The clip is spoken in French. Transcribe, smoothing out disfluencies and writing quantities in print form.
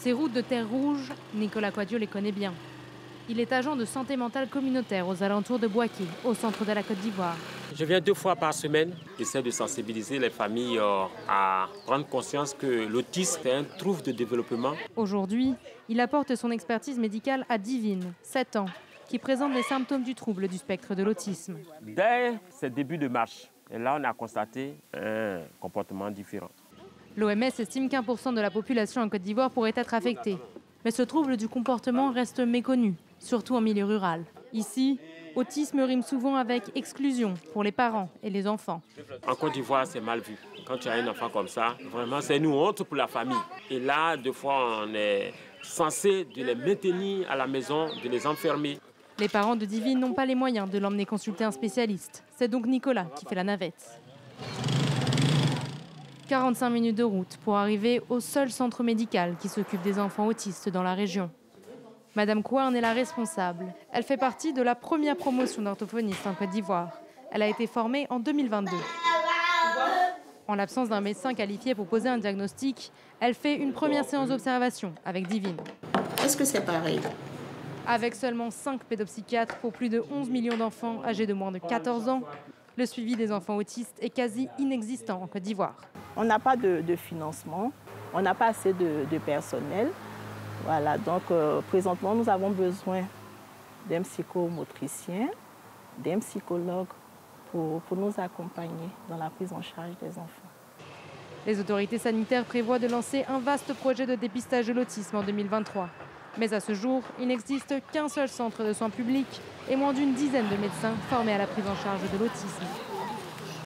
Ces routes de terre rouge, Nicolas Quadio les connaît bien. Il est agent de santé mentale communautaire aux alentours de Bouaké, au centre de la Côte d'Ivoire. Je viens 2 fois par semaine. J'essaie de sensibiliser les familles à prendre conscience que l'autisme est un trouble de développement. Aujourd'hui, il apporte son expertise médicale à Divine, 7 ans, qui présente les symptômes du trouble du spectre de l'autisme. Dès ses débuts de marche, et là on a constaté un comportement différent. L'OMS estime qu'1% de la population en Côte d'Ivoire pourrait être affectée. Mais ce trouble du comportement reste méconnu, surtout en milieu rural. Ici, autisme rime souvent avec exclusion pour les parents et les enfants. En Côte d'Ivoire, c'est mal vu. Quand tu as un enfant comme ça, vraiment, c'est une honte pour la famille. Et là, 2 fois, on est censé de les maintenir à la maison, de les enfermer. Les parents de Divine n'ont pas les moyens de l'emmener consulter un spécialiste. C'est donc Nicolas qui fait la navette. 45 minutes de route pour arriver au seul centre médical qui s'occupe des enfants autistes dans la région. Madame Kouarn est la responsable. Elle fait partie de la première promotion d'orthophonistes en Côte d'Ivoire. Elle a été formée en 2022. En l'absence d'un médecin qualifié pour poser un diagnostic, elle fait une première séance d'observation avec Divine. Est-ce que c'est pareil? Avec seulement 5 pédopsychiatres pour plus de 11 millions d'enfants âgés de moins de 14 ans, le suivi des enfants autistes est quasi inexistant en Côte d'Ivoire. On n'a pas de financement, on n'a pas assez de personnel. Voilà, donc présentement, nous avons besoin d'un psychomotricien, d'un psychologue pour nous accompagner dans la prise en charge des enfants. Les autorités sanitaires prévoient de lancer un vaste projet de dépistage de l'autisme en 2023. Mais à ce jour, il n'existe qu'un seul centre de soins publics et moins d'une dizaine de médecins formés à la prise en charge de l'autisme.